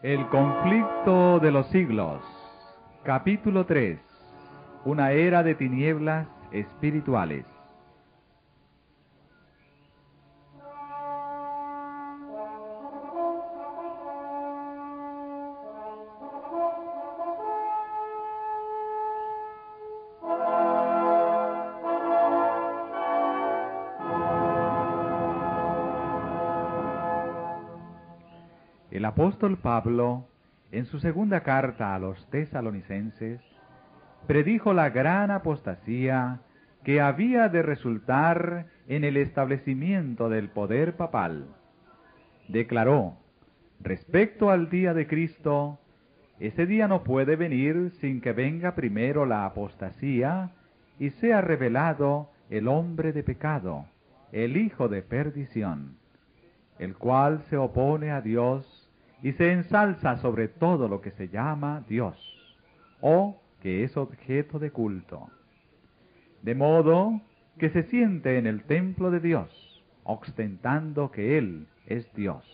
El conflicto de los siglos. Capítulo 3. Una era de tinieblas espirituales. El apóstol Pablo, en su segunda carta a los tesalonicenses, predijo la gran apostasía que había de resultar en el establecimiento del poder papal. Declaró, respecto al día de Cristo, ese día no puede venir sin que venga primero la apostasía y sea revelado el hombre de pecado, el hijo de perdición, el cual se opone a Dios y se ensalza sobre todo lo que se llama Dios, o que es objeto de culto. De modo que se siente en el templo de Dios, ostentando que Él es Dios.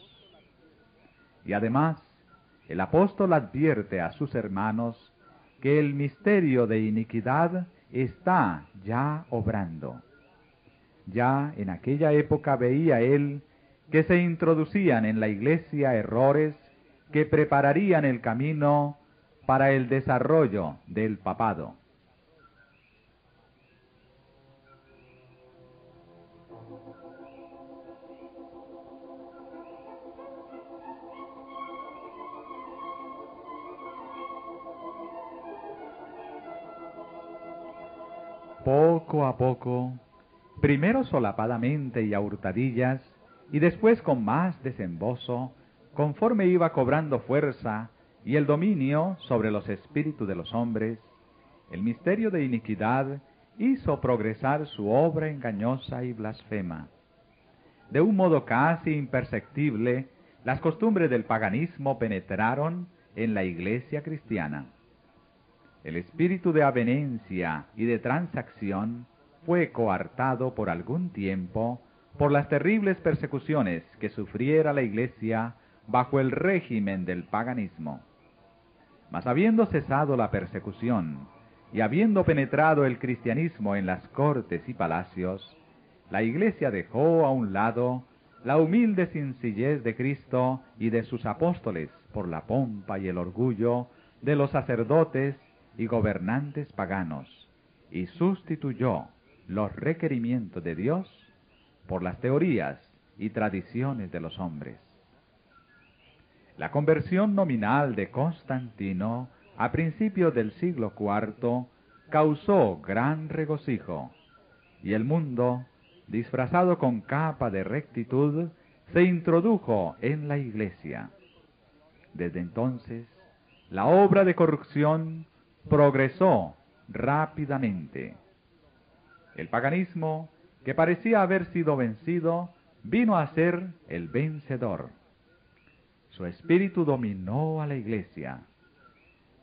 Y además, el apóstol advierte a sus hermanos que el misterio de iniquidad está ya obrando. Ya en aquella época veía él que se introducían en la iglesia errores que prepararían el camino para el desarrollo del papado. Poco a poco, primero solapadamente y a hurtadillas, y después con más desembozo, conforme iba cobrando fuerza y el dominio sobre los espíritus de los hombres, el misterio de iniquidad hizo progresar su obra engañosa y blasfema. De un modo casi imperceptible, las costumbres del paganismo penetraron en la iglesia cristiana. El espíritu de avenencia y de transacción fue coartado por algún tiempo por las terribles persecuciones que sufriera la iglesia bajo el régimen del paganismo. Mas habiendo cesado la persecución y habiendo penetrado el cristianismo en las cortes y palacios, la iglesia dejó a un lado la humilde sencillez de Cristo y de sus apóstoles por la pompa y el orgullo de los sacerdotes y gobernantes paganos, y sustituyó los requerimientos de Dios por las teorías y tradiciones de los hombres. La conversión nominal de Constantino a principios del siglo IV causó gran regocijo, y el mundo, disfrazado con capa de rectitud, se introdujo en la iglesia. Desde entonces, la obra de corrupción progresó rápidamente. El paganismo, que parecía haber sido vencido, vino a ser el vencedor. Su espíritu dominó a la iglesia.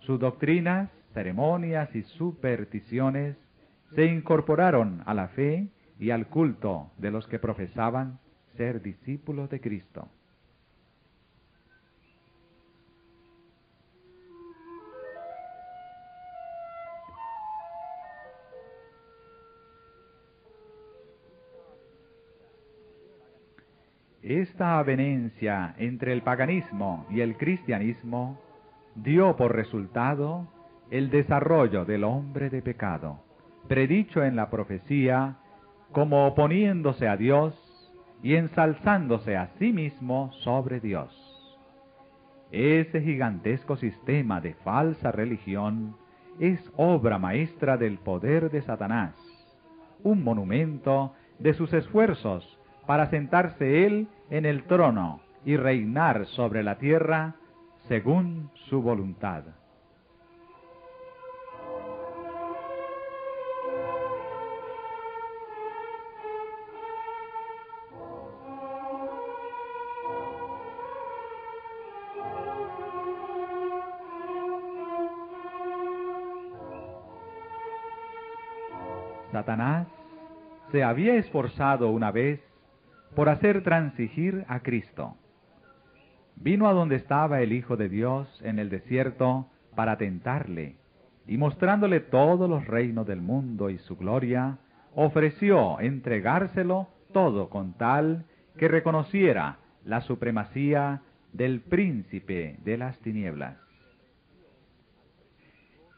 Sus doctrinas, ceremonias y supersticiones se incorporaron a la fe y al culto de los que profesaban ser discípulos de Cristo. Esta avenencia entre el paganismo y el cristianismo dio por resultado el desarrollo del hombre de pecado, predicho en la profecía como oponiéndose a Dios y ensalzándose a sí mismo sobre Dios. Ese gigantesco sistema de falsa religión es obra maestra del poder de Satanás, un monumento de sus esfuerzos para sentarse él en el trono y reinar sobre la tierra según su voluntad. Satanás se había esforzado una vez por hacer transigir a Cristo. vino a donde estaba el Hijo de Dios en el desierto para tentarle, y mostrándole todos los reinos del mundo y su gloria, ofreció entregárselo todo con tal que reconociera la supremacía del príncipe de las tinieblas.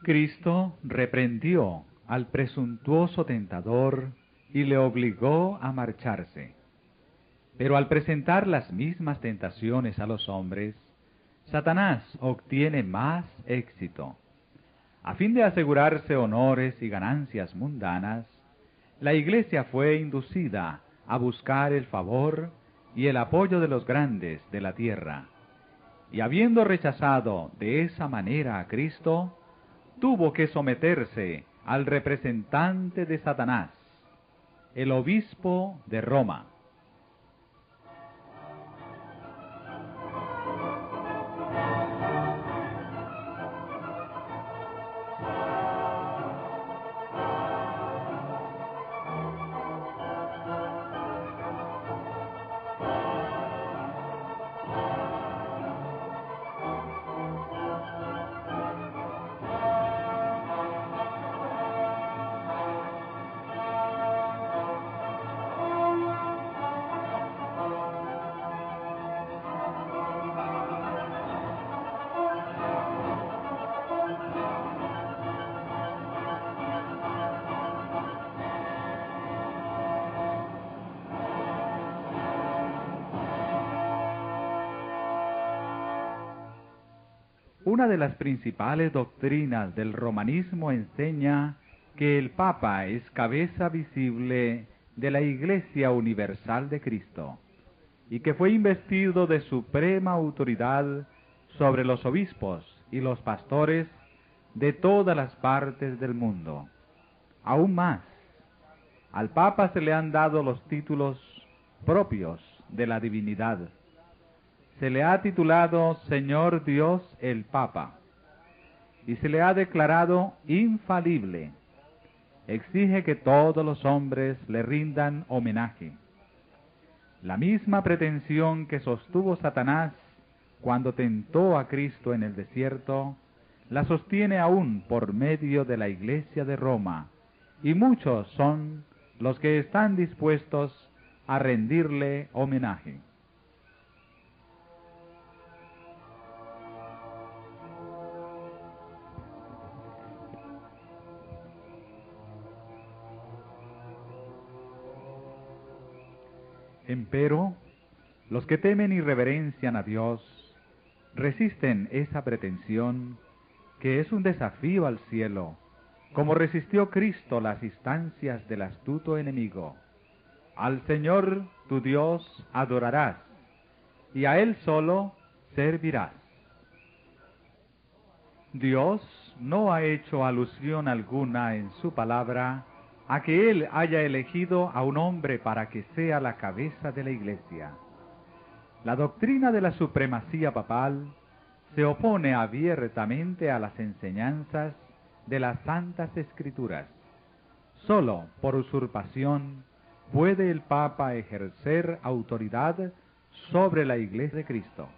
Cristo reprendió al presuntuoso tentador y le obligó a marcharse. Pero al presentar las mismas tentaciones a los hombres, Satanás obtiene más éxito. A fin de asegurarse honores y ganancias mundanas, la Iglesia fue inducida a buscar el favor y el apoyo de los grandes de la tierra. Y habiendo rechazado de esa manera a Cristo, tuvo que someterse al representante de Satanás, el obispo de Roma. Una de las principales doctrinas del romanismo enseña que el Papa es cabeza visible de la Iglesia Universal de Cristo y que fue investido de suprema autoridad sobre los obispos y los pastores de todas las partes del mundo. Aún más, al Papa se le han dado los títulos propios de la divinidad. Se le ha titulado Señor Dios el Papa y se le ha declarado infalible. Exige que todos los hombres le rindan homenaje. La misma pretensión que sostuvo Satanás cuando tentó a Cristo en el desierto, la sostiene aún por medio de la Iglesia de Roma, y muchos son los que están dispuestos a rendirle homenaje. Empero, los que temen y reverencian a Dios resisten esa pretensión que es un desafío al cielo, como resistió Cristo las instancias del astuto enemigo. Al Señor tu Dios adorarás, y a Él solo servirás. Dios no ha hecho alusión alguna en su palabra a que Él haya elegido a un hombre para que sea la cabeza de la Iglesia. La doctrina de la supremacía papal se opone abiertamente a las enseñanzas de las Santas Escrituras. Solo por usurpación puede el Papa ejercer autoridad sobre la Iglesia de Cristo.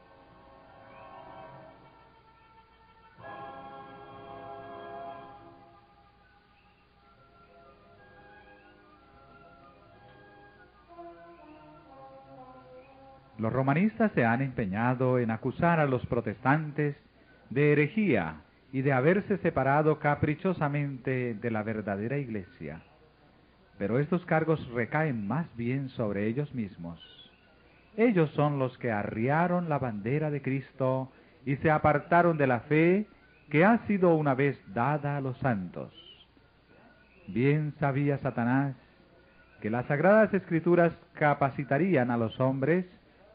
Los romanistas se han empeñado en acusar a los protestantes de herejía y de haberse separado caprichosamente de la verdadera Iglesia. Pero estos cargos recaen más bien sobre ellos mismos. Ellos son los que arriaron la bandera de Cristo y se apartaron de la fe que ha sido una vez dada a los santos. Bien sabía Satanás que las Sagradas Escrituras capacitarían a los hombres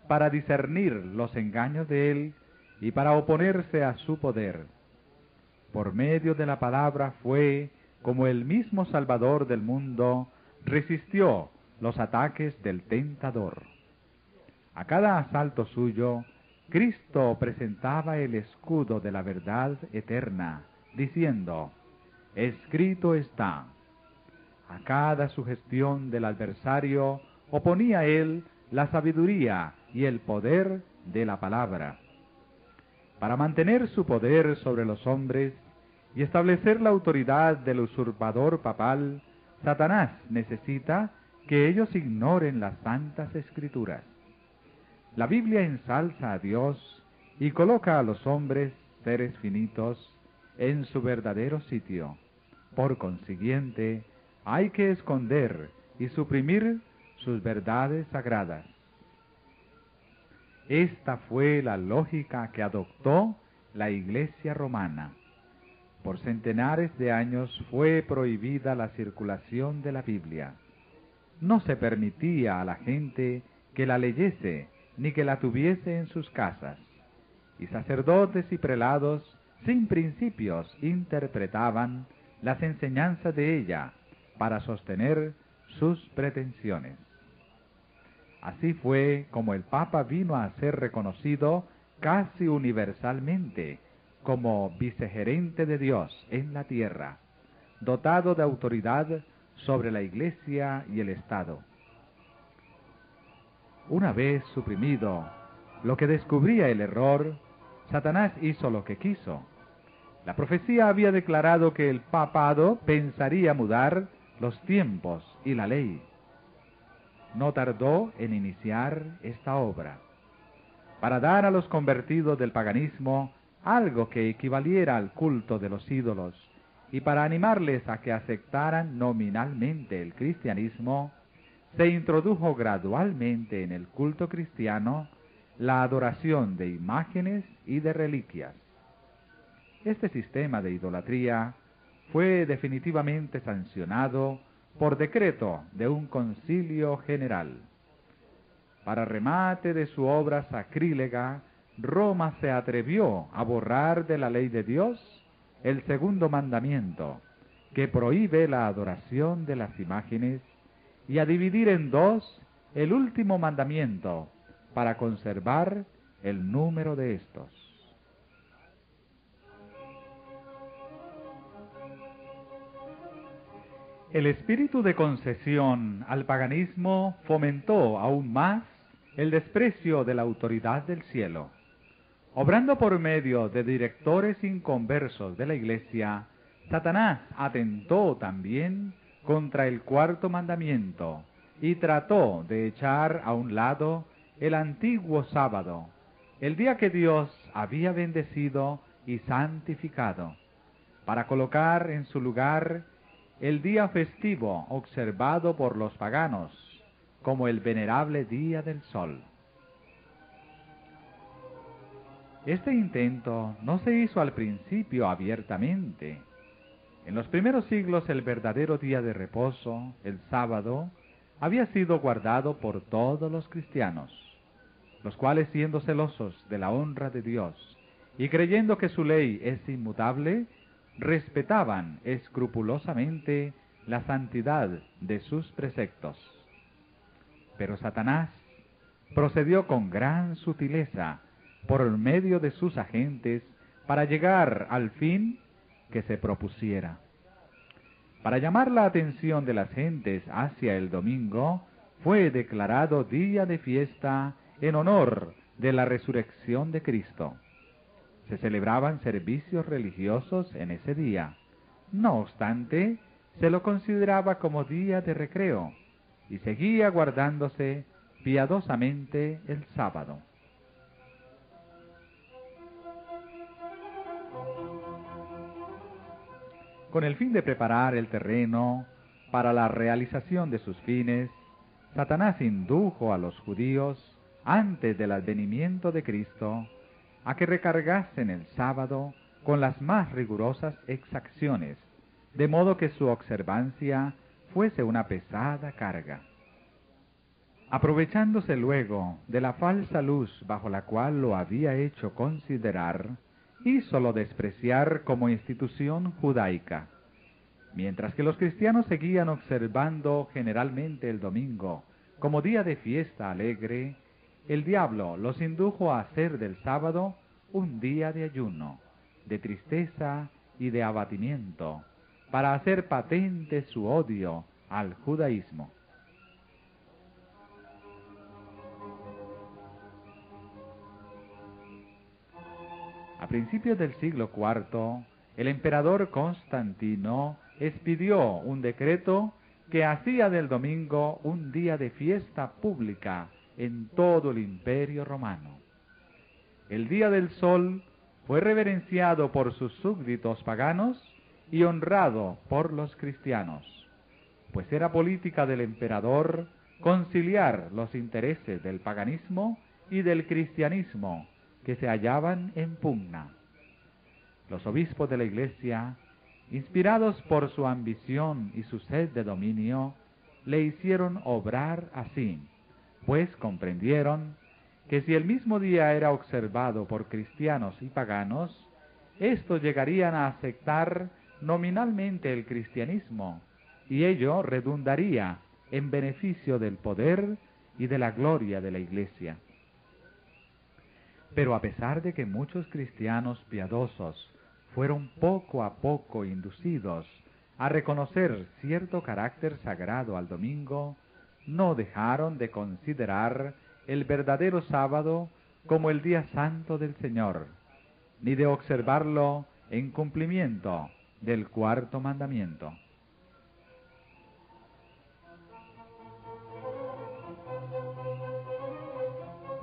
para discernir los engaños de él y para oponerse a su poder. Por medio de la palabra fue como el mismo Salvador del mundo resistió los ataques del tentador. A cada asalto suyo, Cristo presentaba el escudo de la verdad eterna, diciendo, escrito está. A cada sugestión del adversario oponía él la sabiduría y el poder de la palabra. Para mantener su poder sobre los hombres y establecer la autoridad del usurpador papal, Satanás necesita que ellos ignoren las santas escrituras. La Biblia ensalza a Dios y coloca a los hombres, seres finitos, en su verdadero sitio. Por consiguiente, hay que esconder y suprimir sus verdades sagradas. Esta fue la lógica que adoptó la Iglesia romana. Por centenares de años fue prohibida la circulación de la Biblia. No se permitía a la gente que la leyese ni que la tuviese en sus casas, y sacerdotes y prelados sin principios interpretaban las enseñanzas de ella para sostener sus pretensiones. Así fue como el Papa vino a ser reconocido casi universalmente como vicegerente de Dios en la tierra, dotado de autoridad sobre la Iglesia y el Estado. Una vez suprimido lo que descubría el error, Satanás hizo lo que quiso. La profecía había declarado que el papado pensaría mudar los tiempos y la ley. No tardó en iniciar esta obra, para dar a los convertidos del paganismo algo que equivaliera al culto de los ídolos, y para animarles a que aceptaran nominalmente el cristianismo, se introdujo gradualmente en el culto cristiano la adoración de imágenes y de reliquias. Este sistema de idolatría fue definitivamente sancionado por decreto de un concilio general. Para remate de su obra sacrílega, Roma se atrevió a borrar de la ley de Dios el segundo mandamiento, que prohíbe la adoración de las imágenes, y a dividir en dos el último mandamiento, para conservar el número de estos. El espíritu de concesión al paganismo fomentó aún más el desprecio de la autoridad del cielo. Obrando por medio de directores inconversos de la Iglesia, Satanás atentó también contra el cuarto mandamiento y trató de echar a un lado el antiguo sábado, el día que Dios había bendecido y santificado, para colocar en su lugar el día festivo observado por los paganos, como el venerable día del sol. Este intento no se hizo al principio abiertamente. En los primeros siglos el verdadero día de reposo, el sábado, había sido guardado por todos los cristianos, los cuales, siendo celosos de la honra de Dios y creyendo que su ley es inmutable, respetaban escrupulosamente la santidad de sus preceptos. Pero Satanás procedió con gran sutileza por medio de sus agentes para llegar al fin que se propusiera. Para llamar la atención de las gentes hacia el domingo, fue declarado día de fiesta en honor de la resurrección de Cristo. Se celebraban servicios religiosos en ese día. No obstante, se lo consideraba como día de recreo y seguía guardándose piadosamente el sábado. Con el fin de preparar el terreno para la realización de sus fines, Satanás indujo a los judíos, antes del advenimiento de Cristo, a que recargasen el sábado con las más rigurosas exacciones, de modo que su observancia fuese una pesada carga. Aprovechándose luego de la falsa luz bajo la cual lo había hecho considerar, hízolo despreciar como institución judaica. Mientras que los cristianos seguían observando generalmente el domingo como día de fiesta alegre, el diablo los indujo a hacer del sábado un día de ayuno, de tristeza y de abatimiento, para hacer patente su odio al judaísmo. A principios del siglo IV, el emperador Constantino expidió un decreto que hacía del domingo un día de fiesta pública en todo el Imperio Romano. El Día del Sol fue reverenciado por sus súbditos paganos y honrado por los cristianos, pues era política del emperador conciliar los intereses del paganismo y del cristianismo que se hallaban en pugna. Los obispos de la Iglesia, inspirados por su ambición y su sed de dominio, le hicieron obrar así, pues comprendieron que si el mismo día era observado por cristianos y paganos, estos llegarían a aceptar nominalmente el cristianismo, y ello redundaría en beneficio del poder y de la gloria de la Iglesia. Pero a pesar de que muchos cristianos piadosos fueron poco a poco inducidos a reconocer cierto carácter sagrado al domingo, no dejaron de considerar el verdadero sábado como el día santo del Señor, ni de observarlo en cumplimiento del cuarto mandamiento.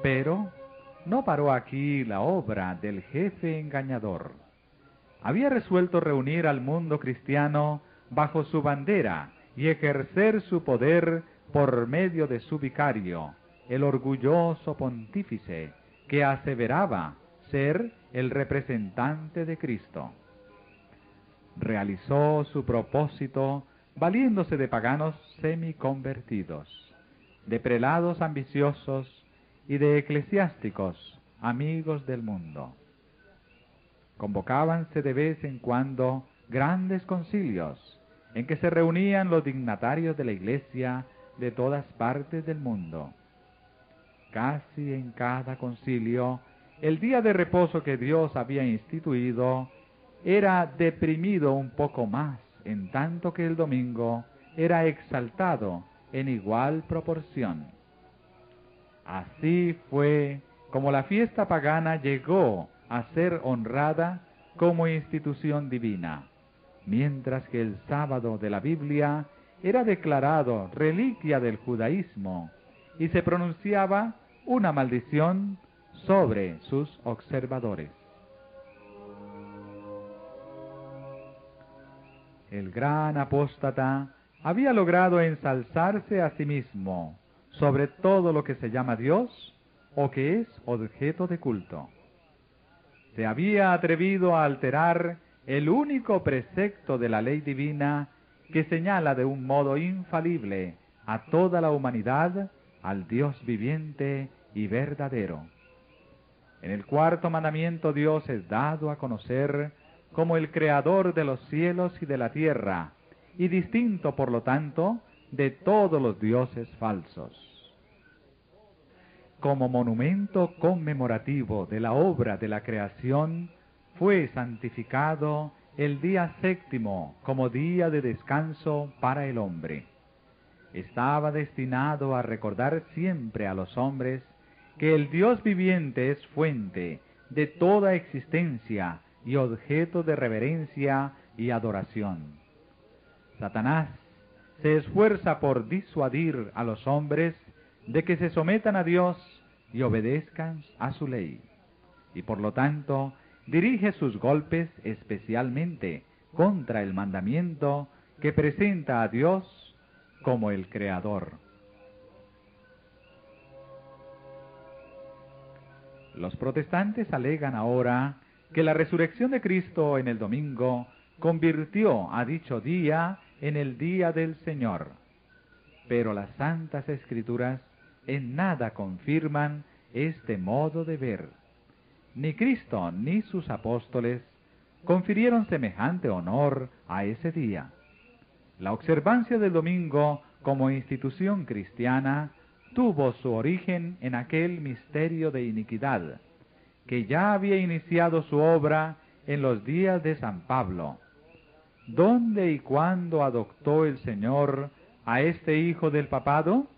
Pero no paró aquí la obra del jefe engañador. Había resuelto reunir al mundo cristiano bajo su bandera y ejercer su poder por medio de su vicario, el orgulloso pontífice que aseveraba ser el representante de Cristo. Realizó su propósito valiéndose de paganos semiconvertidos, de prelados ambiciosos y de eclesiásticos amigos del mundo. Convocábanse de vez en cuando grandes concilios en que se reunían los dignatarios de la Iglesia de todas partes del mundo. Casi en cada concilio, el día de reposo que Dios había instituido era deprimido un poco más, en tanto que el domingo era exaltado en igual proporción. Así fue como la fiesta pagana llegó a ser honrada como institución divina, mientras que el sábado de la Biblia era declarado reliquia del judaísmo y se pronunciaba una maldición sobre sus observadores. El gran apóstata había logrado ensalzarse a sí mismo sobre todo lo que se llama Dios o que es objeto de culto. Se había atrevido a alterar el único precepto de la ley divina que señala de un modo infalible a toda la humanidad al Dios viviente y verdadero. En el cuarto mandamiento Dios es dado a conocer como el creador de los cielos y de la tierra, y distinto por lo tanto de todos los dioses falsos. Como monumento conmemorativo de la obra de la creación, fue santificado el día séptimo como día de descanso para el hombre. Estaba destinado a recordar siempre a los hombres que el Dios viviente es fuente de toda existencia y objeto de reverencia y adoración. Satanás se esfuerza por disuadir a los hombres de que se sometan a Dios y obedezcan a su ley, y por lo tanto dirige sus golpes especialmente contra el mandamiento que presenta a Dios como el Creador. Los protestantes alegan ahora que la resurrección de Cristo en el domingo convirtió a dicho día en el día del Señor. Pero las Santas Escrituras en nada confirman este modo de ver. Ni Cristo ni sus apóstoles confirieron semejante honor a ese día. La observancia del domingo como institución cristiana tuvo su origen en aquel misterio de iniquidad, que ya había iniciado su obra en los días de San Pablo. ¿Dónde y cuándo adoptó el Señor a este hijo del papado?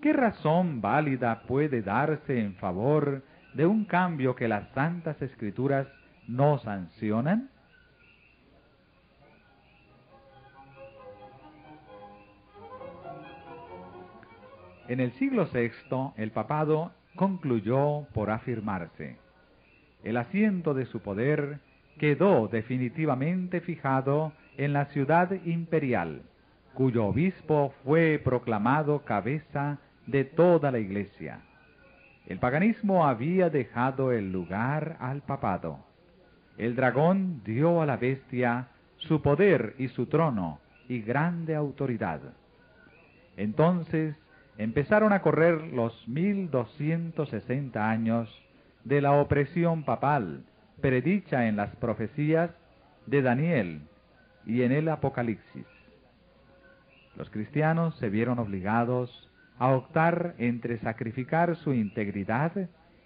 ¿Qué razón válida puede darse en favor de un cambio que las Santas Escrituras no sancionan? En el siglo VI, el papado concluyó por afirmarse. El asiento de su poder quedó definitivamente fijado en la ciudad imperial, cuyo obispo fue proclamado cabeza de toda la Iglesia. El paganismo había dejado el lugar al papado. El dragón dio a la bestia su poder y su trono y grande autoridad. Entonces empezaron a correr los 1260 años de la opresión papal, predicha en las profecías de Daniel y en el Apocalipsis. Los cristianos se vieron obligados a optar entre sacrificar su integridad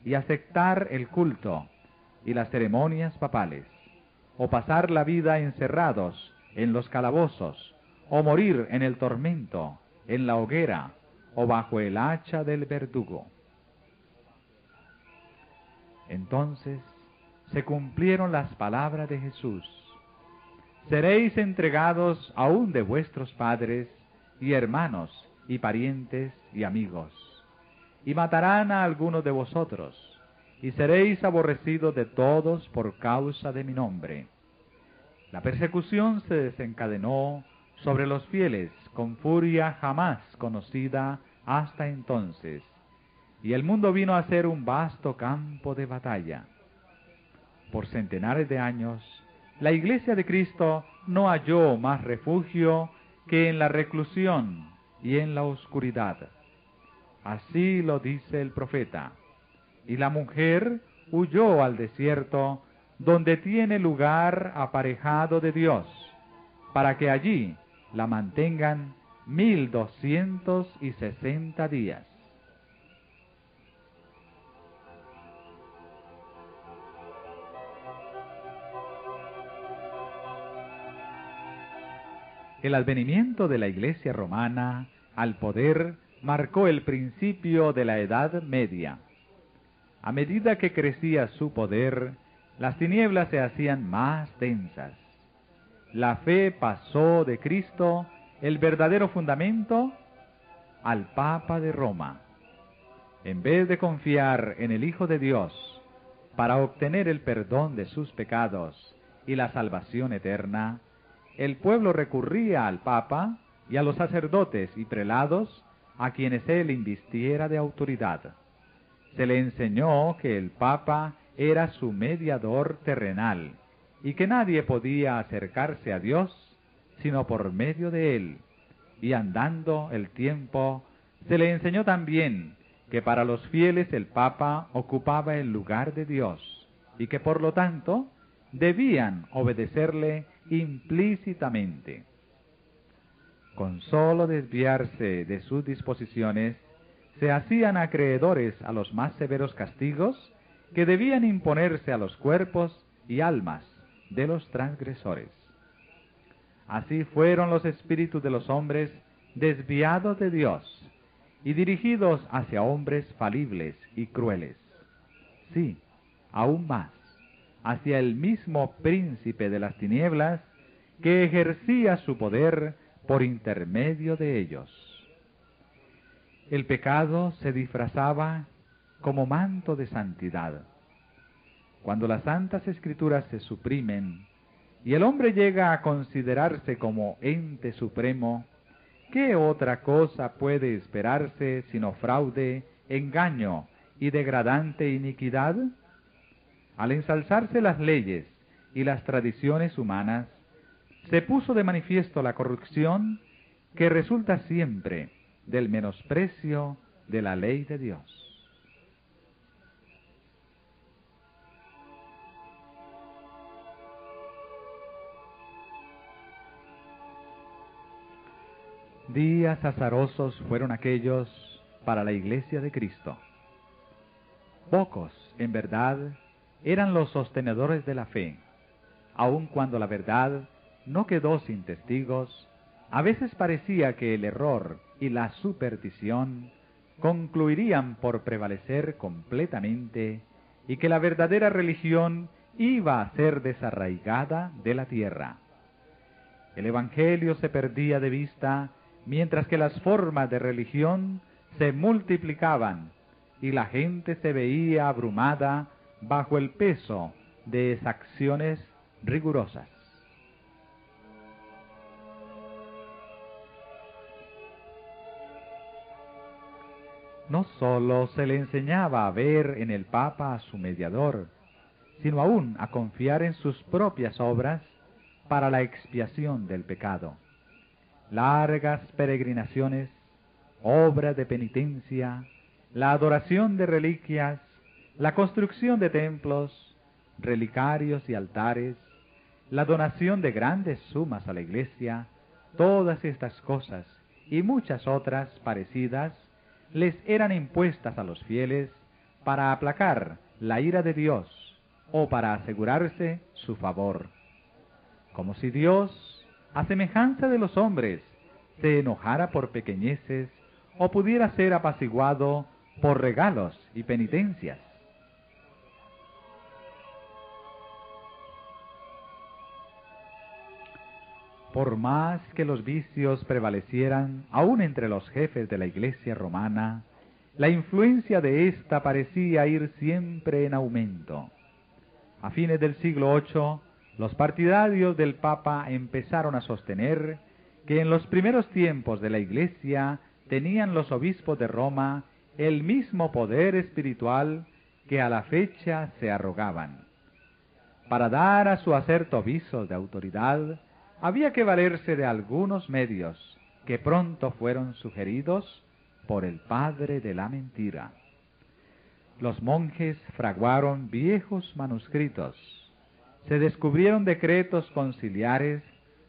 y aceptar el culto y las ceremonias papales, o pasar la vida encerrados en los calabozos, o morir en el tormento, en la hoguera, o bajo el hacha del verdugo. Entonces se cumplieron las palabras de Jesús: seréis entregados aún de vuestros padres y hermanos y parientes y amigos, y matarán a algunos de vosotros, y seréis aborrecidos de todos por causa de mi nombre. La persecución se desencadenó sobre los fieles con furia jamás conocida hasta entonces, y el mundo vino a ser un vasto campo de batalla. Por centenares de años, la Iglesia de Cristo no halló más refugio que en la reclusión y en la oscuridad. Así lo dice el profeta. Y la mujer huyó al desierto, donde tiene lugar aparejado de Dios, para que allí la mantengan 1260 días. El advenimiento de la Iglesia romana al poder marcó el principio de la Edad Media. A medida que crecía su poder, las tinieblas se hacían más densas. La fe pasó de Cristo, el verdadero fundamento, al Papa de Roma. En vez de confiar en el Hijo de Dios para obtener el perdón de sus pecados y la salvación eterna, el pueblo recurría al Papa y a los sacerdotes y prelados a quienes él invistiera de autoridad. Se le enseñó que el Papa era su mediador terrenal y que nadie podía acercarse a Dios sino por medio de él. Y andando el tiempo, se le enseñó también que para los fieles el Papa ocupaba el lugar de Dios y que por lo tanto debían obedecerle implícitamente. Con solo desviarse de sus disposiciones, se hacían acreedores a los más severos castigos que debían imponerse a los cuerpos y almas de los transgresores. Así fueron los espíritus de los hombres desviados de Dios y dirigidos hacia hombres falibles y crueles. Sí, aún más, hacia el mismo príncipe de las tinieblas que ejercía su poder por intermedio de ellos. El pecado se disfrazaba como manto de santidad. Cuando las Santas Escrituras se suprimen y el hombre llega a considerarse como ente supremo, ¿qué otra cosa puede esperarse sino fraude, engaño y degradante iniquidad? Al ensalzarse las leyes y las tradiciones humanas, se puso de manifiesto la corrupción que resulta siempre del menosprecio de la ley de Dios. Días azarosos fueron aquellos para la Iglesia de Cristo. Pocos, en verdad, eran los sostenedores de la fe. Aun cuando la verdad no quedó sin testigos, a veces parecía que el error y la superstición concluirían por prevalecer completamente y que la verdadera religión iba a ser desarraigada de la tierra. El Evangelio se perdía de vista, mientras que las formas de religión se multiplicaban y la gente se veía abrumada bajo el peso de exacciones rigurosas. No sólo se le enseñaba a ver en el Papa a su mediador, sino aún a confiar en sus propias obras para la expiación del pecado. Largas peregrinaciones, obras de penitencia, la adoración de reliquias, la construcción de templos, relicarios y altares, la donación de grandes sumas a la Iglesia, todas estas cosas y muchas otras parecidas les eran impuestas a los fieles para aplacar la ira de Dios o para asegurarse su favor. Como si Dios, a semejanza de los hombres, se enojara por pequeñeces o pudiera ser apaciguado por regalos y penitencias. Por más que los vicios prevalecieran aún entre los jefes de la Iglesia romana, la influencia de ésta parecía ir siempre en aumento. A fines del siglo VIII, los partidarios del Papa empezaron a sostener que en los primeros tiempos de la Iglesia tenían los obispos de Roma el mismo poder espiritual que a la fecha se arrogaban. Para dar a su acerto visos de autoridad, había que valerse de algunos medios que pronto fueron sugeridos por el padre de la mentira. Los monjes fraguaron viejos manuscritos, se descubrieron decretos conciliares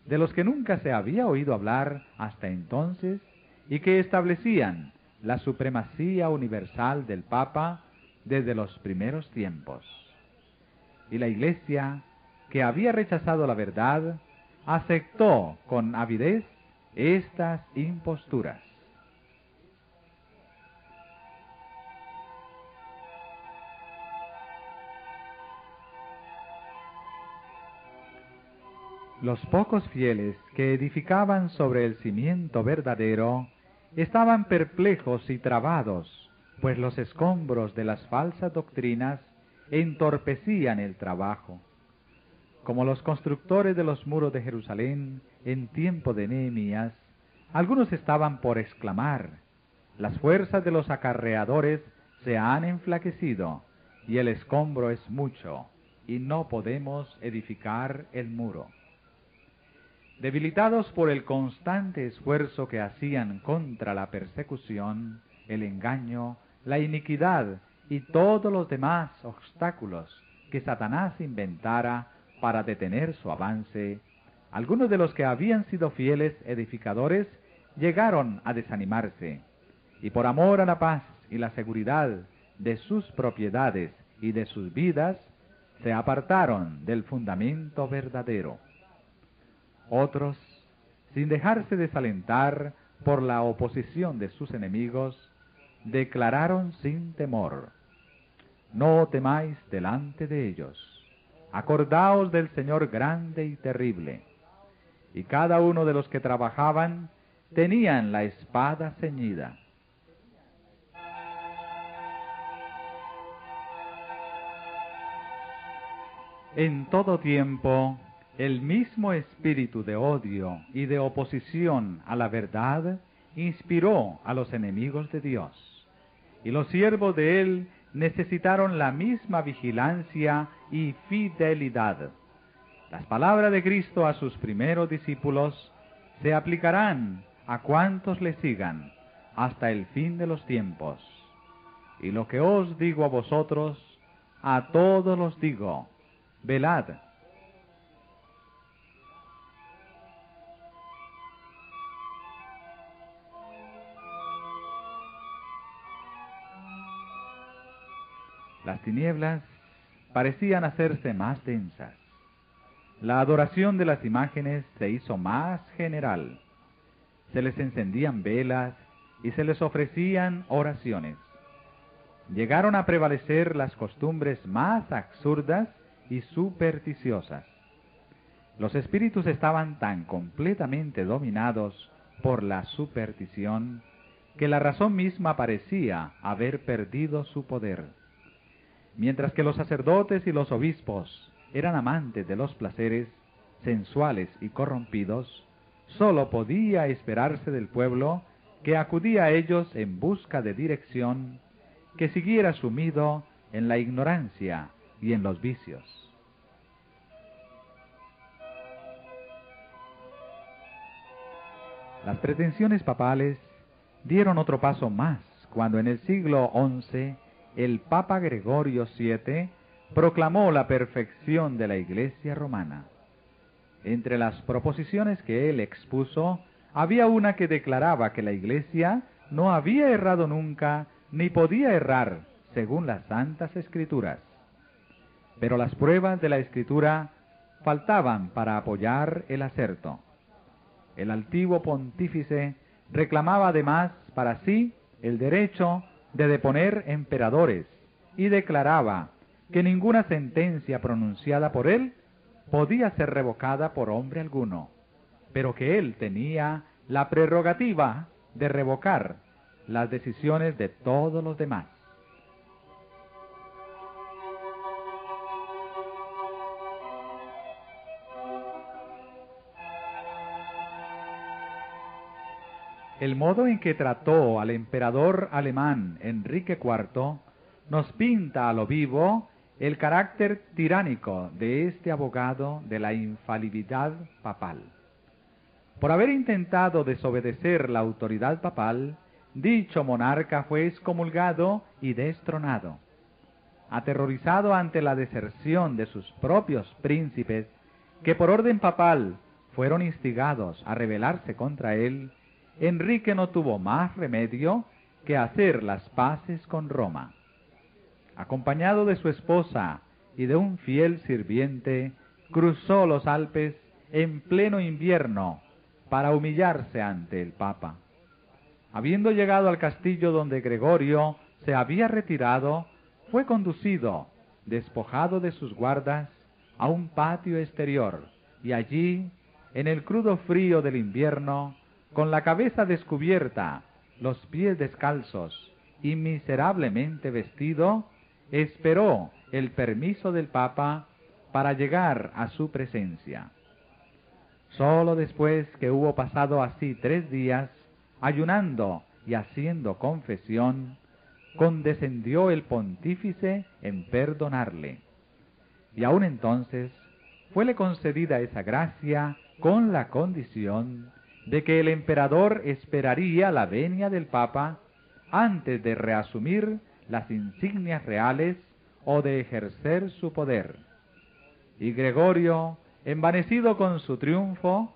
de los que nunca se había oído hablar hasta entonces y que establecían la supremacía universal del Papa desde los primeros tiempos. Y la Iglesia, que había rechazado la verdad, aceptó con avidez estas imposturas. Los pocos fieles que edificaban sobre el cimiento verdadero estaban perplejos y trabados, pues los escombros de las falsas doctrinas entorpecían el trabajo. Como los constructores de los muros de Jerusalén en tiempo de Nehemías, algunos estaban por exclamar: las fuerzas de los acarreadores se han enflaquecido, y el escombro es mucho, y no podemos edificar el muro. Debilitados por el constante esfuerzo que hacían contra la persecución, el engaño, la iniquidad y todos los demás obstáculos que Satanás inventara para detener su avance, algunos de los que habían sido fieles edificadores llegaron a desanimarse, y por amor a la paz y la seguridad de sus propiedades y de sus vidas, se apartaron del fundamento verdadero. Otros, sin dejarse desalentar por la oposición de sus enemigos, declararon sin temor: no temáis delante de ellos, acordaos del Señor grande y terrible. Y cada uno de los que trabajaban tenían la espada ceñida. En todo tiempo, el mismo espíritu de odio y de oposición a la verdad inspiró a los enemigos de Dios, y los siervos de Él necesitaron la misma vigilancia y fidelidad. Las palabras de Cristo a sus primeros discípulos se aplicarán a cuantos le sigan hasta el fin de los tiempos. Y lo que os digo a vosotros, a todos los digo: velad. Las tinieblas parecían hacerse más densas. La adoración de las imágenes se hizo más general. Se les encendían velas y se les ofrecían oraciones. llegaron a prevalecer las costumbres más absurdas y supersticiosas. Los espíritus estaban tan completamente dominados por la superstición que la razón misma parecía haber perdido su poder. Mientras que los sacerdotes y los obispos eran amantes de los placeres sensuales y corrompidos, sólo podía esperarse del pueblo que acudía a ellos en busca de dirección, que siguiera sumido en la ignorancia y en los vicios. Las pretensiones papales dieron otro paso más cuando en el siglo XI el Papa Gregorio VII proclamó la perfección de la Iglesia romana. Entre las proposiciones que él expuso, había una que declaraba que la Iglesia no había errado nunca, ni podía errar, según las Santas Escrituras. Pero las pruebas de la Escritura faltaban para apoyar el aserto. El altivo pontífice reclamaba además para sí el derecho de deponer emperadores y declaraba que ninguna sentencia pronunciada por él podía ser revocada por hombre alguno, pero que él tenía la prerrogativa de revocar las decisiones de todos los demás. El modo en que trató al emperador alemán Enrique IV nos pinta a lo vivo el carácter tiránico de este abogado de la infalibilidad papal. Por haber intentado desobedecer la autoridad papal, dicho monarca fue excomulgado y destronado. Aterrorizado ante la deserción de sus propios príncipes, que por orden papal fueron instigados a rebelarse contra él, Enrique no tuvo más remedio que hacer las paces con Roma. Acompañado de su esposa y de un fiel sirviente, cruzó los Alpes en pleno invierno para humillarse ante el Papa. Habiendo llegado al castillo donde Gregorio se había retirado, fue conducido, despojado de sus guardas, a un patio exterior, y allí, en el crudo frío del invierno, con la cabeza descubierta, los pies descalzos y miserablemente vestido, esperó el permiso del Papa para llegar a su presencia. Sólo después que hubo pasado así 3 días, ayunando y haciendo confesión, condescendió el pontífice en perdonarle. Y aun entonces fuele concedida esa gracia con la condición de que el emperador esperaría la venia del Papa antes de reasumir las insignias reales o de ejercer su poder. Y Gregorio, envanecido con su triunfo,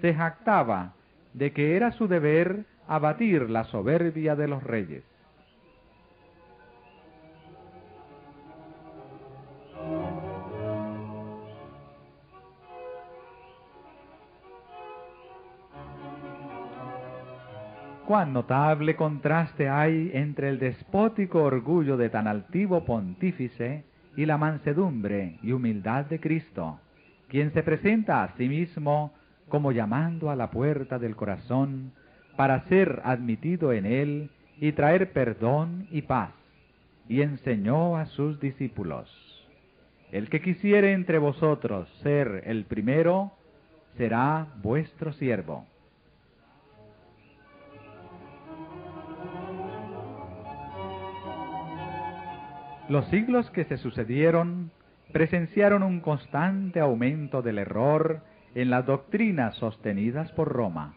se jactaba de que era su deber abatir la soberbia de los reyes. Cuán notable contraste hay entre el despótico orgullo de tan altivo pontífice y la mansedumbre y humildad de Cristo, quien se presenta a sí mismo como llamando a la puerta del corazón para ser admitido en él y traer perdón y paz, y enseñó a sus discípulos: el que quisiere entre vosotros ser el primero, será vuestro siervo. Los siglos que se sucedieron presenciaron un constante aumento del error en las doctrinas sostenidas por Roma.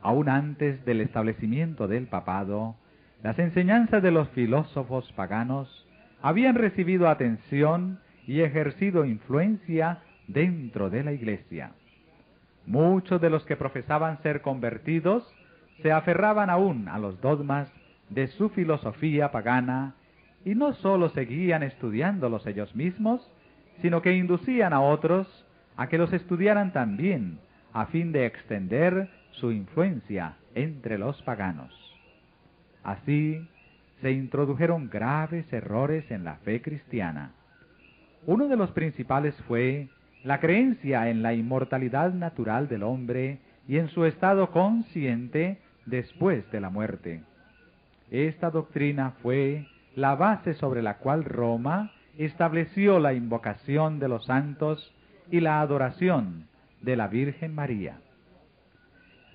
Aún antes del establecimiento del papado, las enseñanzas de los filósofos paganos habían recibido atención y ejercido influencia dentro de la Iglesia. Muchos de los que profesaban ser convertidos se aferraban aún a los dogmas de su filosofía pagana, y no sólo seguían estudiándolos ellos mismos, sino que inducían a otros a que los estudiaran también, a fin de extender su influencia entre los paganos. Así, se introdujeron graves errores en la fe cristiana. Uno de los principales fue la creencia en la inmortalidad natural del hombre y en su estado consciente después de la muerte. Esta doctrina fue la base sobre la cual Roma estableció la invocación de los santos y la adoración de la Virgen María.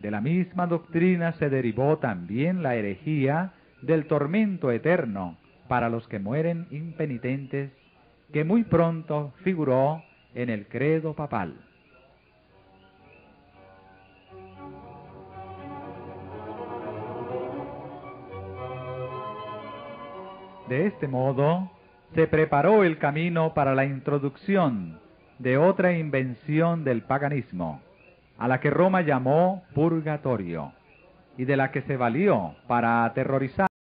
De la misma doctrina se derivó también la herejía del tormento eterno para los que mueren impenitentes, que muy pronto figuró en el credo papal. De este modo, se preparó el camino para la introducción de otra invención del paganismo, a la que Roma llamó purgatorio, y de la que se valió para aterrorizar